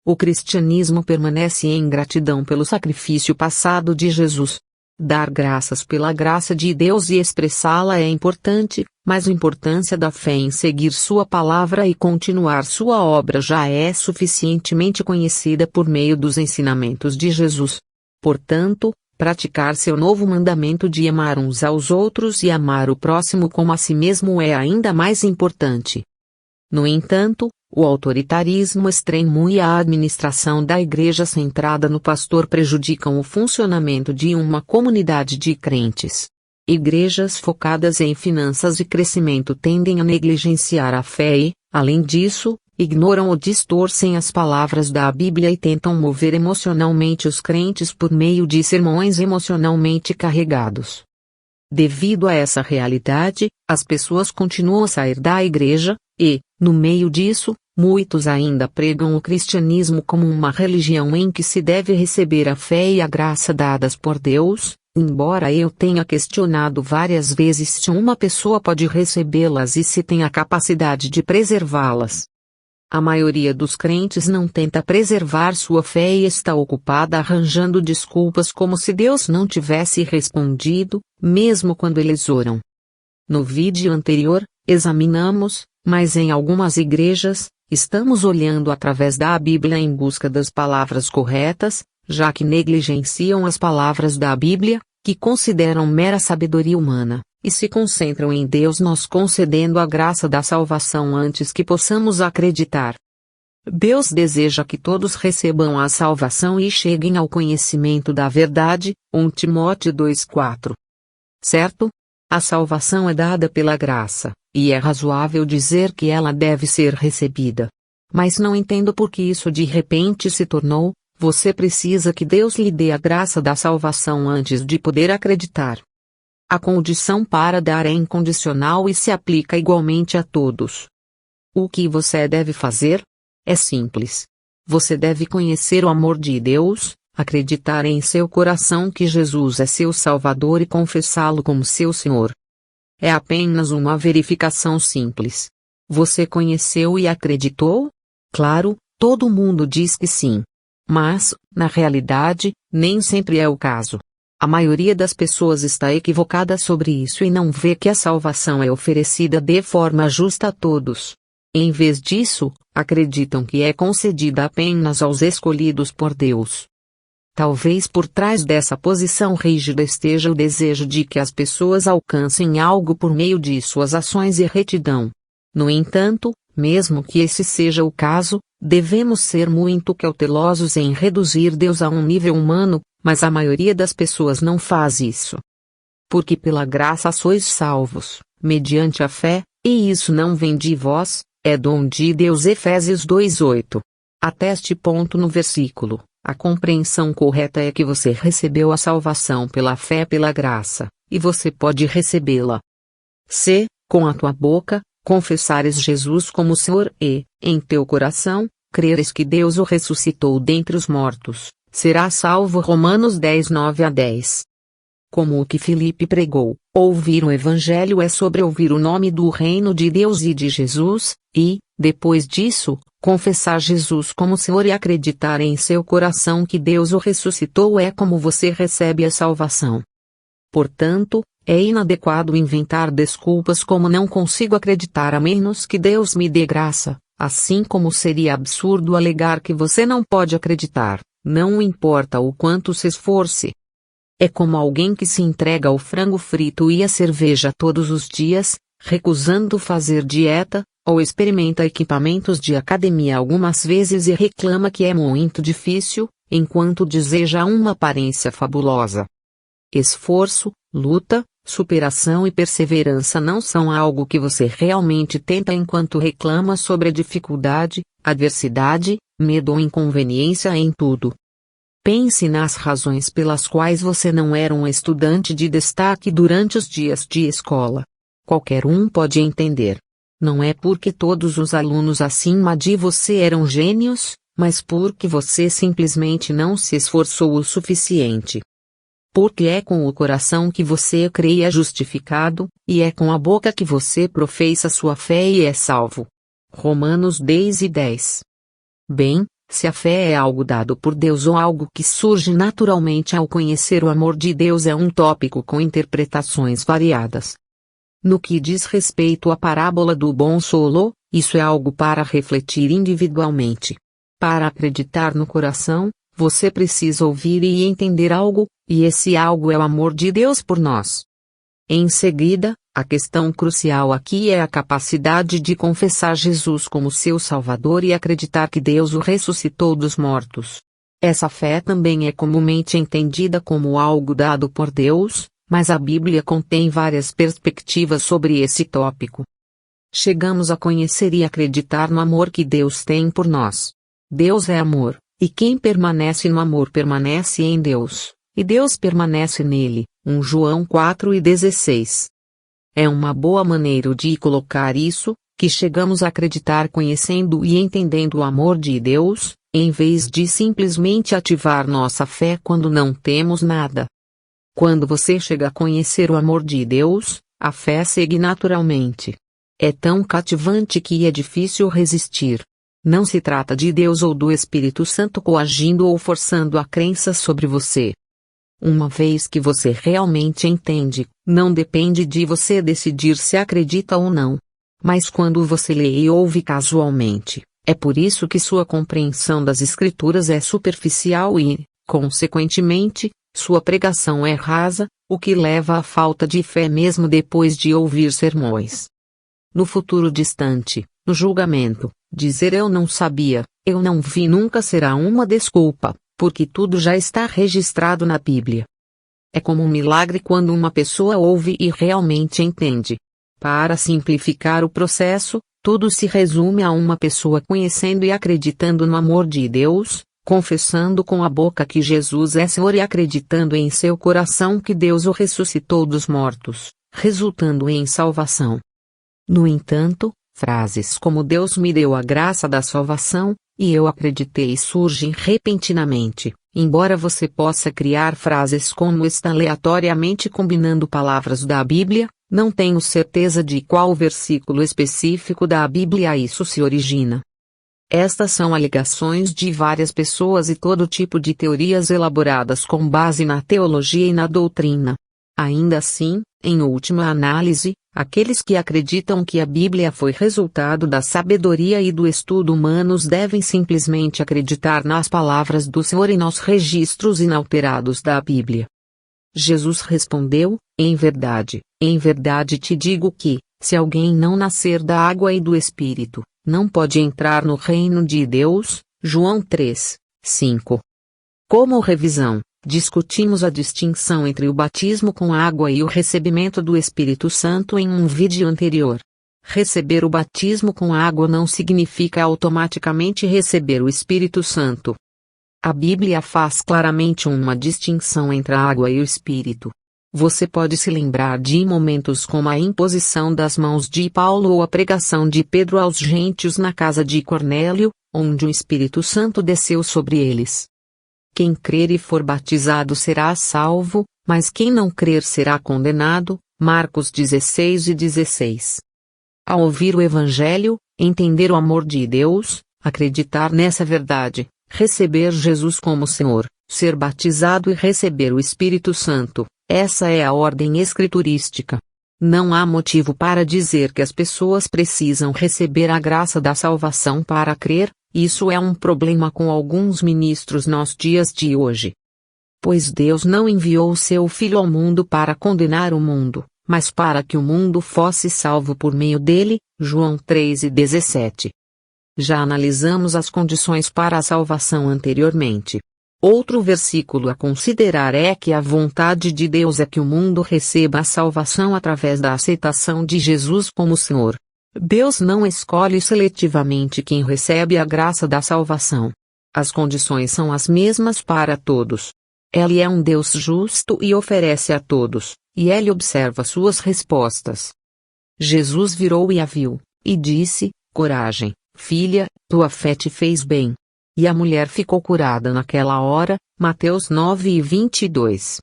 O cristianismo permanece em gratidão pelo sacrifício passado de Jesus. Dar graças pela graça de Deus e expressá-la é importante, mas a importância da fé em seguir sua palavra e continuar sua obra já é suficientemente conhecida por meio dos ensinamentos de Jesus. Portanto, praticar seu novo mandamento de amar uns aos outros e amar o próximo como a si mesmo é ainda mais importante. No entanto, o autoritarismo extremo e a administração da igreja centrada no pastor prejudicam o funcionamento de uma comunidade de crentes. Igrejas focadas em finanças e crescimento tendem a negligenciar a fé e, além disso, ignoram ou distorcem as palavras da Bíblia e tentam mover emocionalmente os crentes por meio de sermões emocionalmente carregados. Devido a essa realidade, as pessoas continuam a sair da igreja, e, no meio disso, muitos ainda pregam o cristianismo como uma religião em que se deve receber a fé e a graça dadas por Deus, embora eu tenha questionado várias vezes se uma pessoa pode recebê-las e se tem a capacidade de preservá-las. A maioria dos crentes não tenta preservar sua fé e está ocupada arranjando desculpas como se Deus não tivesse respondido, mesmo quando eles oram. No vídeo anterior, examinamos, mas em algumas igrejas, estamos olhando através da Bíblia em busca das palavras corretas, já que negligenciam as palavras da Bíblia, que consideram mera sabedoria humana, e se concentram em Deus nos concedendo a graça da salvação antes que possamos acreditar. Deus deseja que todos recebam a salvação e cheguem ao conhecimento da verdade, 1 Timóteo 2:4. Certo? A salvação é dada pela graça, e é razoável dizer que ela deve ser recebida. Mas não entendo por que isso de repente se tornou, você precisa que Deus lhe dê a graça da salvação antes de poder acreditar. A condição para dar é incondicional e se aplica igualmente a todos. O que você deve fazer? É simples. Você deve conhecer o amor de Deus, acreditar em seu coração que Jesus é seu Salvador e confessá-lo como seu Senhor. É apenas uma verificação simples. Você conheceu e acreditou? Claro, todo mundo diz que sim. Mas, na realidade, nem sempre é o caso. A maioria das pessoas está equivocada sobre isso e não vê que a salvação é oferecida de forma justa a todos. Em vez disso, acreditam que é concedida apenas aos escolhidos por Deus. Talvez por trás dessa posição rígida esteja o desejo de que as pessoas alcancem algo por meio de suas ações e retidão. No entanto, mesmo que esse seja o caso, devemos ser muito cautelosos em reduzir Deus a um nível humano, mas a maioria das pessoas não faz isso. Porque pela graça sois salvos, mediante a fé, e isso não vem de vós, é dom de Deus. Efésios 2:8. Até este ponto no versículo, a compreensão correta é que você recebeu a salvação pela fé pela graça, e você pode recebê-la. Se, com a tua boca, confessares Jesus como Senhor e, em teu coração, creres que Deus o ressuscitou dentre os mortos, será salvo. Romanos 10:9-10. Como o que Filipe pregou, ouvir o Evangelho é sobre ouvir o nome do reino de Deus e de Jesus, e, depois disso, confessar Jesus como Senhor e acreditar em seu coração que Deus o ressuscitou é como você recebe a salvação. Portanto, é inadequado inventar desculpas como não consigo acreditar a menos que Deus me dê graça, assim como seria absurdo alegar que você não pode acreditar, não importa o quanto se esforce. É como alguém que se entrega ao frango frito e à cerveja todos os dias, recusando fazer dieta, ou experimenta equipamentos de academia algumas vezes e reclama que é muito difícil, enquanto deseja uma aparência fabulosa. Esforço, luta, superação e perseverança não são algo que você realmente tenta enquanto reclama sobre a dificuldade, adversidade, medo ou inconveniência em tudo. Pense nas razões pelas quais você não era um estudante de destaque durante os dias de escola. Qualquer um pode entender. Não é porque todos os alunos acima de você eram gênios, mas porque você simplesmente não se esforçou o suficiente. Porque é com o coração que você crê e é justificado, e é com a boca que você professa sua fé e é salvo. Romanos 10:10. Bem, Se a fé é algo dado por Deus ou algo que surge naturalmente ao conhecer o amor de Deus é um tópico com interpretações variadas. No que diz respeito à parábola do bom solo, isso é algo para refletir individualmente. Para acreditar no coração, você precisa ouvir e entender algo, e esse algo é o amor de Deus por nós. Em seguida, a questão crucial aqui é a capacidade de confessar Jesus como seu Salvador e acreditar que Deus o ressuscitou dos mortos. Essa fé também é comumente entendida como algo dado por Deus, mas a Bíblia contém várias perspectivas sobre esse tópico. Chegamos a conhecer e acreditar no amor que Deus tem por nós. Deus é amor, e quem permanece no amor permanece em Deus, e Deus permanece nele. 1 João 4:16. É uma boa maneira de colocar isso, que chegamos a acreditar conhecendo e entendendo o amor de Deus, em vez de simplesmente ativar nossa fé quando não temos nada. Quando você chega a conhecer o amor de Deus, a fé segue naturalmente. É tão cativante que é difícil resistir. Não se trata de Deus ou do Espírito Santo coagindo ou forçando a crença sobre você. Uma vez que você realmente entende, não depende de você decidir se acredita ou não. Mas quando você lê e ouve casualmente, é por isso que sua compreensão das Escrituras é superficial e, consequentemente, sua pregação é rasa, o que leva à falta de fé mesmo depois de ouvir sermões. No futuro distante, no julgamento, dizer eu não sabia, eu não vi nunca será uma desculpa, porque tudo já está registrado na Bíblia. É como um milagre quando uma pessoa ouve e realmente entende. Para simplificar o processo, tudo se resume a uma pessoa conhecendo e acreditando no amor de Deus, confessando com a boca que Jesus é Senhor e acreditando em seu coração que Deus o ressuscitou dos mortos, resultando em salvação. No entanto, frases como Deus me deu a graça da salvação, e eu acreditei surgem repentinamente, embora você possa criar frases como esta aleatoriamente combinando palavras da Bíblia, não tenho certeza de qual versículo específico da Bíblia isso se origina. Estas são alegações de várias pessoas e todo tipo de teorias elaboradas com base na teologia e na doutrina. Ainda assim, em última análise, aqueles que acreditam que a Bíblia foi resultado da sabedoria e do estudo humanos devem simplesmente acreditar nas palavras do Senhor e nos registros inalterados da Bíblia. Jesus respondeu, em verdade te digo que, se alguém não nascer da água e do Espírito, não pode entrar no reino de Deus. João 3:5. Como revisão, discutimos a distinção entre o batismo com água e o recebimento do Espírito Santo em um vídeo anterior. Receber o batismo com água não significa automaticamente receber o Espírito Santo. A Bíblia faz claramente uma distinção entre a água e o Espírito. Você pode se lembrar de momentos como a imposição das mãos de Paulo ou a pregação de Pedro aos gentios na casa de Cornélio, onde o Espírito Santo desceu sobre eles. Quem crer e for batizado será salvo, mas quem não crer será condenado. Marcos 16:16. Ao ouvir o Evangelho, entender o amor de Deus, acreditar nessa verdade, receber Jesus como Senhor, ser batizado e receber o Espírito Santo, essa é a ordem escriturística. Não há motivo para dizer que as pessoas precisam receber a graça da salvação para crer. Isso é um problema com alguns ministros nos dias de hoje. Pois Deus não enviou o seu Filho ao mundo para condenar o mundo, mas para que o mundo fosse salvo por meio dele. João 3:17. Já analisamos as condições para a salvação anteriormente. Outro versículo a considerar é que a vontade de Deus é que o mundo receba a salvação através da aceitação de Jesus como Senhor. Deus não escolhe seletivamente quem recebe a graça da salvação. As condições são as mesmas para todos. Ele é um Deus justo e oferece a todos, e ele observa suas respostas. Jesus virou e a viu, e disse: coragem, filha, tua fé te fez bem. E a mulher ficou curada naquela hora. Mateus 9:22.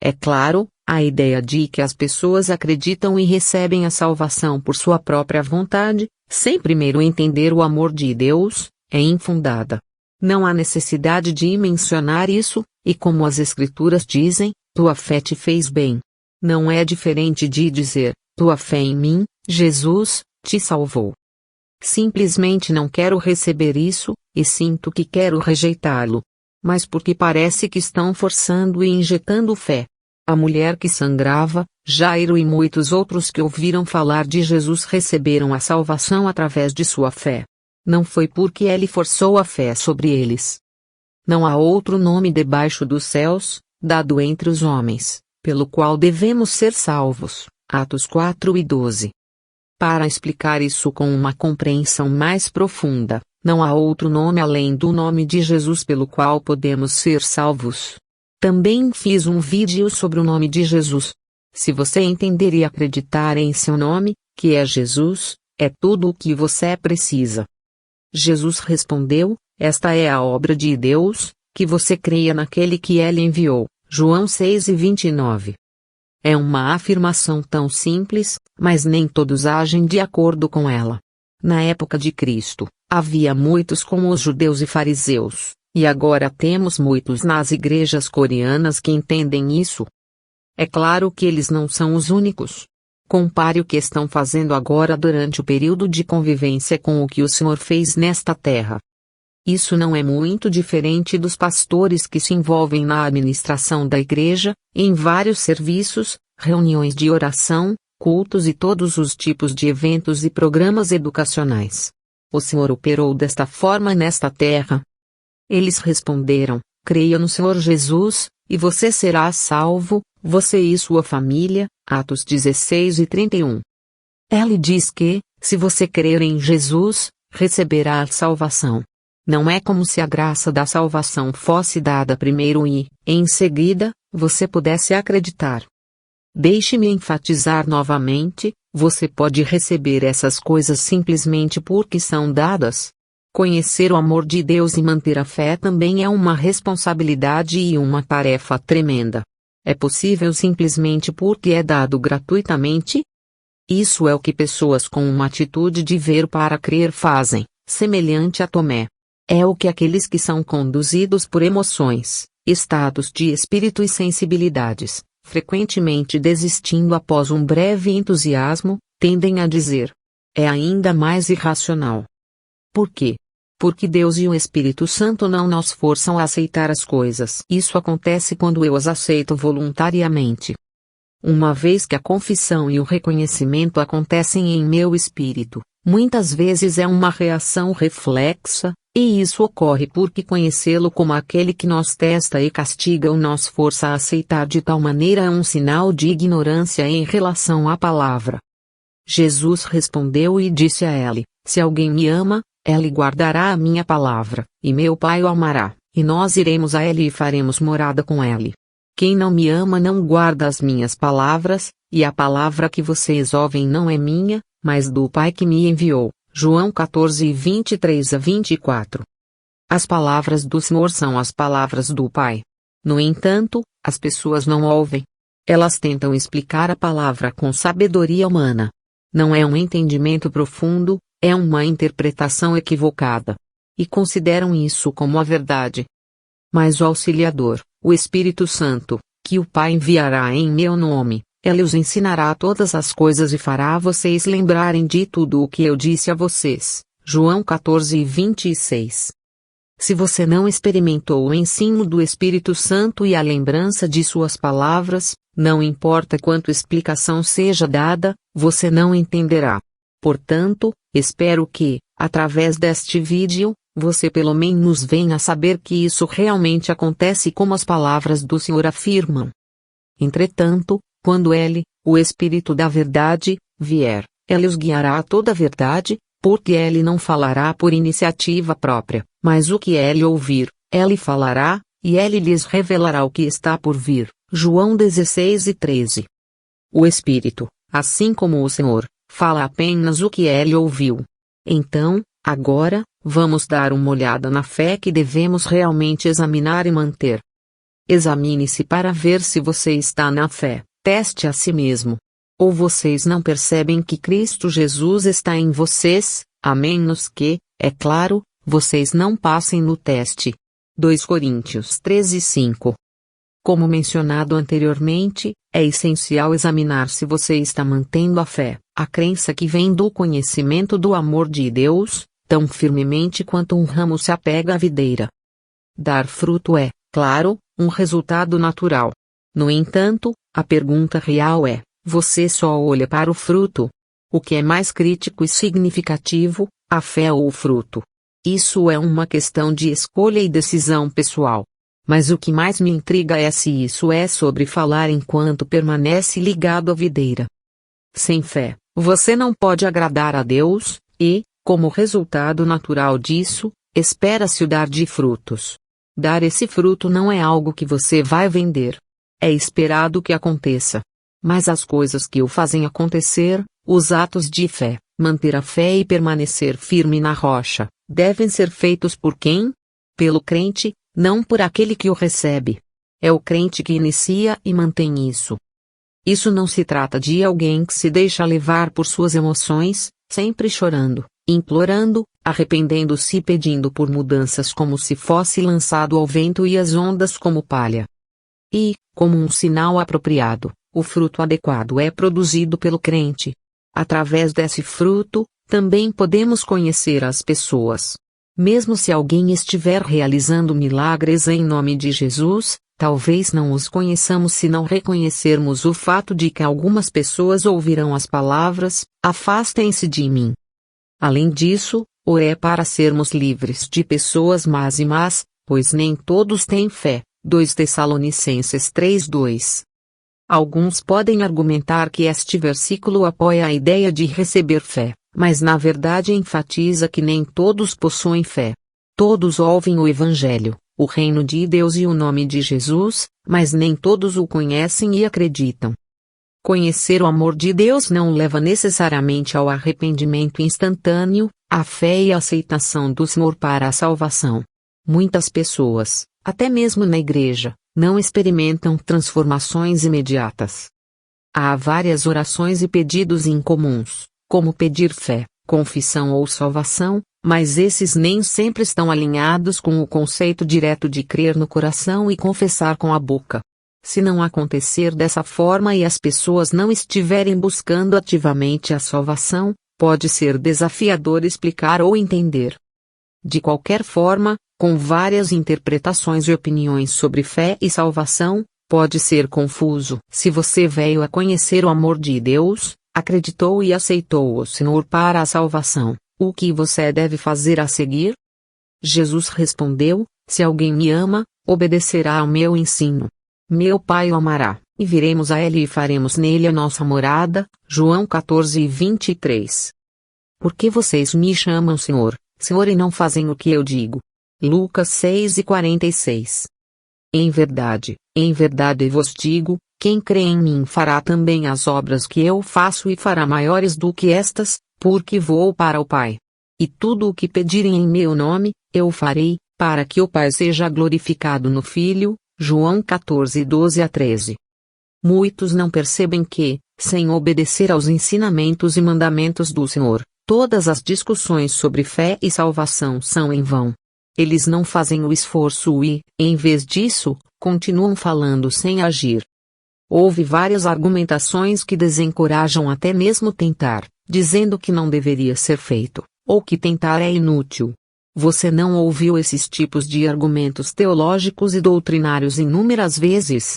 É claro, a ideia de que as pessoas acreditam e recebem a salvação por sua própria vontade, sem primeiro entender o amor de Deus, é infundada. Não há necessidade de mencionar isso, e como as Escrituras dizem, tua fé te fez bem. Não é diferente de dizer, tua fé em mim, Jesus, te salvou. Simplesmente não quero receber isso, e sinto que quero rejeitá-lo. Mas porque parece que estão forçando e injetando fé. A mulher que sangrava, Jairo e muitos outros que ouviram falar de Jesus receberam a salvação através de sua fé. Não foi porque ele forçou a fé sobre eles. Não há outro nome debaixo dos céus, dado entre os homens, pelo qual devemos ser salvos. Atos 4:12. Para explicar isso com uma compreensão mais profunda, não há outro nome além do nome de Jesus pelo qual podemos ser salvos. Também fiz um vídeo sobre o nome de Jesus. Se você entender e acreditar em seu nome, que é Jesus, é tudo o que você precisa. Jesus respondeu, esta é a obra de Deus, que você creia naquele que ele enviou. João 6:29. É uma afirmação tão simples, mas nem todos agem de acordo com ela. Na época de Cristo, havia muitos como os judeus e fariseus, e agora temos muitos nas igrejas coreanas que entendem isso. É claro que eles não são os únicos. Compare o que estão fazendo agora durante o período de convivência com o que o Senhor fez nesta terra. Isso não é muito diferente dos pastores que se envolvem na administração da igreja, em vários serviços, reuniões de oração, cultos e todos os tipos de eventos e programas educacionais. O Senhor operou desta forma nesta terra. Eles responderam, creia no Senhor Jesus, e você será salvo, você e sua família. Atos 16:31. Ele diz que, se você crer em Jesus, receberá a salvação. Não é como se a graça da salvação fosse dada primeiro e, em seguida, você pudesse acreditar. Deixe-me enfatizar novamente, você pode receber essas coisas simplesmente porque são dadas. Conhecer o amor de Deus e manter a fé também é uma responsabilidade e uma tarefa tremenda. É possível simplesmente porque é dado gratuitamente? Isso é o que pessoas com uma atitude de ver para crer fazem, semelhante a Tomé. É o que aqueles que são conduzidos por emoções, estados de espírito e sensibilidades, frequentemente desistindo após um breve entusiasmo, tendem a dizer. É ainda mais irracional. Por quê? Porque Deus e o Espírito Santo não nos forçam a aceitar as coisas. Isso acontece quando eu as aceito voluntariamente. Uma vez que a confissão e o reconhecimento acontecem em meu espírito, muitas vezes é uma reação reflexa, e isso ocorre porque conhecê-lo como aquele que nos testa e castiga ou nos força a aceitar de tal maneira é um sinal de ignorância em relação à palavra. Jesus respondeu e disse a ele, se alguém me ama, ele guardará a minha palavra, e meu Pai o amará, e nós iremos a ele e faremos morada com ele. Quem não me ama não guarda as minhas palavras, e a palavra que vocês ouvem não é minha, mas do Pai que me enviou. João 14:23-24. As palavras do Senhor são as palavras do Pai. No entanto, as pessoas não ouvem. Elas tentam explicar a palavra com sabedoria humana. Não é um entendimento profundo, é uma interpretação equivocada. E consideram isso como a verdade. Mas o Auxiliador, o Espírito Santo, que o Pai enviará em meu nome, ele os ensinará todas as coisas e fará vocês lembrarem de tudo o que eu disse a vocês. João 14:26. Se você não experimentou o ensino do Espírito Santo e a lembrança de suas palavras, não importa quanto explicação seja dada, você não entenderá. Portanto, espero que, através deste vídeo, você pelo menos venha a saber que isso realmente acontece como as palavras do Senhor afirmam. Entretanto, quando Ele, o Espírito da Verdade, vier, Ele os guiará a toda a verdade, porque Ele não falará por iniciativa própria, mas o que Ele ouvir, Ele falará, e Ele lhes revelará o que está por vir. João 16:13. O Espírito, assim como o Senhor, fala apenas o que Ele ouviu. Então, agora, vamos dar uma olhada na fé que devemos realmente examinar e manter. Examine-se para ver se você está na fé. Teste a si mesmo. Ou vocês não percebem que Cristo Jesus está em vocês, a menos que, é claro, vocês não passem no teste. 2 Coríntios 13:5. Como mencionado anteriormente, é essencial examinar se você está mantendo a fé, a crença que vem do conhecimento do amor de Deus, tão firmemente quanto um ramo se apega à videira. Dar fruto é, claro, um resultado natural. No entanto, a pergunta real é: você só olha para o fruto? O que é mais crítico e significativo, a fé ou o fruto? Isso é uma questão de escolha e decisão pessoal. Mas o que mais me intriga é se isso é sobre falar enquanto permanece ligado à videira. Sem fé, você não pode agradar a Deus, e, como resultado natural disso, espera-se o dar de frutos. Dar esse fruto não é algo que você vai vender. É esperado que aconteça. Mas as coisas que o fazem acontecer, os atos de fé, manter a fé e permanecer firme na rocha, devem ser feitos por quem? Pelo crente, não por aquele que o recebe. É o crente que inicia e mantém isso. Isso não se trata de alguém que se deixa levar por suas emoções, sempre chorando, implorando, arrependendo-se e pedindo por mudanças como se fosse lançado ao vento e às ondas como palha. E, como um sinal apropriado, o fruto adequado é produzido pelo crente. Através desse fruto, também podemos conhecer as pessoas. Mesmo se alguém estiver realizando milagres em nome de Jesus, talvez não os conheçamos se não reconhecermos o fato de que algumas pessoas ouvirão as palavras: afastem-se de mim. Além disso, oré para sermos livres de pessoas más e más, pois nem todos têm fé. 2 Tessalonicenses 3:2. Alguns podem argumentar que este versículo apoia a ideia de receber fé, mas na verdade enfatiza que nem todos possuem fé. Todos ouvem o Evangelho, o reino de Deus e o nome de Jesus, mas nem todos o conhecem e acreditam. Conhecer o amor de Deus não leva necessariamente ao arrependimento instantâneo, à fé e à aceitação do Senhor para a salvação. Muitas pessoas, até mesmo na igreja, não experimentam transformações imediatas. Há várias orações e pedidos incomuns, como pedir fé, confissão ou salvação, mas esses nem sempre estão alinhados com o conceito direto de crer no coração e confessar com a boca. Se não acontecer dessa forma e as pessoas não estiverem buscando ativamente a salvação, pode ser desafiador explicar ou entender. De qualquer forma, com várias interpretações e opiniões sobre fé e salvação, pode ser confuso. Se você veio a conhecer o amor de Deus, acreditou e aceitou o Senhor para a salvação, o que você deve fazer a seguir? Jesus respondeu: se alguém me ama, obedecerá ao meu ensino. Meu Pai o amará, e viremos a ele e faremos nele a nossa morada. João 14:23. Por que vocês me chamam Senhor, Senhor e não fazem o que eu digo? Lucas 6:46. Em verdade vos digo, quem crê em mim fará também as obras que eu faço e fará maiores do que estas, porque vou para o Pai. E tudo o que pedirem em meu nome, eu farei, para que o Pai seja glorificado no Filho. João 14:12-13. Muitos não percebem que, sem obedecer aos ensinamentos e mandamentos do Senhor, todas as discussões sobre fé e salvação são em vão. Eles não fazem o esforço e, em vez disso, continuam falando sem agir. Houve várias argumentações que desencorajam até mesmo tentar, dizendo que não deveria ser feito, ou que tentar é inútil. Você não ouviu esses tipos de argumentos teológicos e doutrinários inúmeras vezes?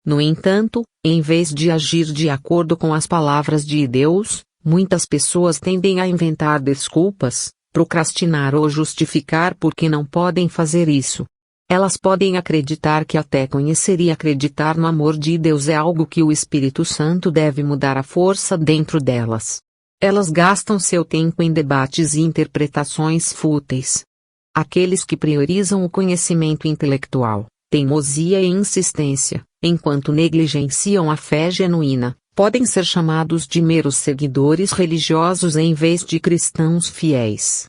No entanto, em vez de agir de acordo com as palavras de Deus, muitas pessoas tendem a inventar desculpas, procrastinar ou justificar por que não podem fazer isso. Elas podem acreditar que até conhecer e acreditar no amor de Deus é algo que o Espírito Santo deve mudar à força dentro delas. Elas gastam seu tempo em debates e interpretações fúteis. Aqueles que priorizam o conhecimento intelectual, teimosia e insistência, enquanto negligenciam a fé genuína, podem ser chamados de meros seguidores religiosos em vez de cristãos fiéis.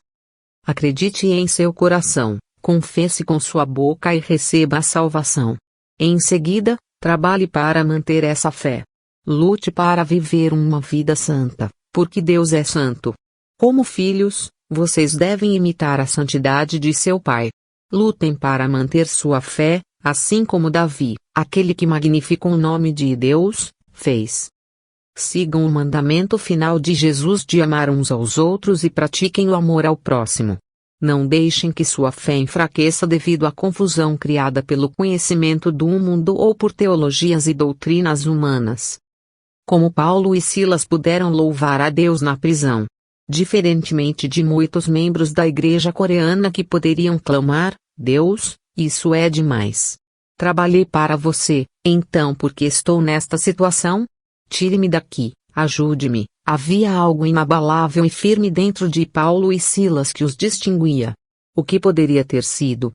Acredite em seu coração, confesse com sua boca e receba a salvação. Em seguida, trabalhe para manter essa fé. Lute para viver uma vida santa, porque Deus é santo. Como filhos, Vocês devem imitar a santidade de seu pai. Lutem para manter sua fé, assim como Davi, aquele que magnificou o nome de Deus, fez. Sigam o mandamento final de Jesus de amar uns aos outros e pratiquem o amor ao próximo. Não deixem que sua fé enfraqueça devido à confusão criada pelo conhecimento do mundo ou por teologias e doutrinas humanas. Como Paulo e Silas puderam louvar a Deus na prisão. Diferentemente de muitos membros da igreja coreana que poderiam clamar, Deus, isso é demais. Trabalhei para você, então por que estou nesta situação? Tire-me daqui, ajude-me. Havia algo inabalável e firme dentro de Paulo e Silas que os distinguia. O que poderia ter sido?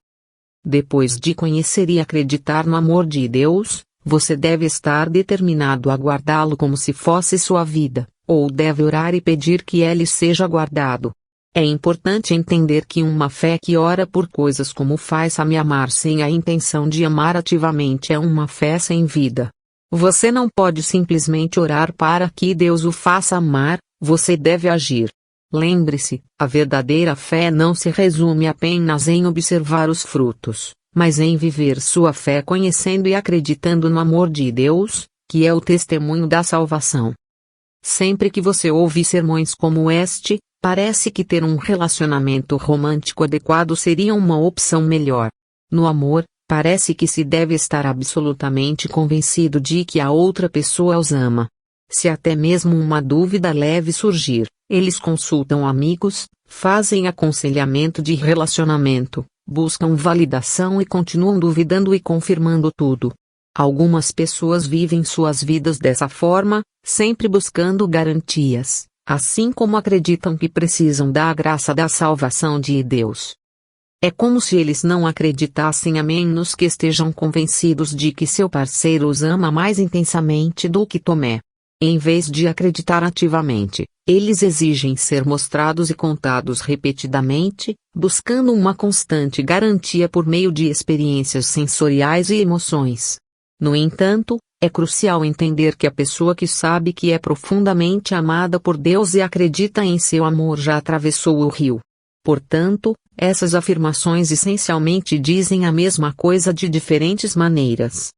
Depois de conhecer e acreditar no amor de Deus, você deve estar determinado a guardá-lo como se fosse sua vida, ou deve orar e pedir que ele seja guardado. É importante entender que uma fé que ora por coisas como faça-me amar sem a intenção de amar ativamente é uma fé sem vida. Você não pode simplesmente orar para que Deus o faça amar, você deve agir. Lembre-se, a verdadeira fé não se resume apenas em observar os frutos, mas em viver sua fé conhecendo e acreditando no amor de Deus, que é o testemunho da salvação. Sempre que você ouve sermões como este, parece que ter um relacionamento romântico adequado seria uma opção melhor. No amor, parece que se deve estar absolutamente convencido de que a outra pessoa os ama. Se até mesmo uma dúvida leve surgir, eles consultam amigos, fazem aconselhamento de relacionamento, buscam validação e continuam duvidando e confirmando tudo. Algumas pessoas vivem suas vidas dessa forma, sempre buscando garantias, assim como acreditam que precisam da graça da salvação de Deus. É como se eles não acreditassem a menos que estejam convencidos de que seu parceiro os ama mais intensamente do que Tomé. Em vez de acreditar ativamente, eles exigem ser mostrados e contados repetidamente, buscando uma constante garantia por meio de experiências sensoriais e emoções. No entanto, é crucial entender que a pessoa que sabe que é profundamente amada por Deus e acredita em seu amor já atravessou o rio. Portanto, essas afirmações essencialmente dizem a mesma coisa de diferentes maneiras.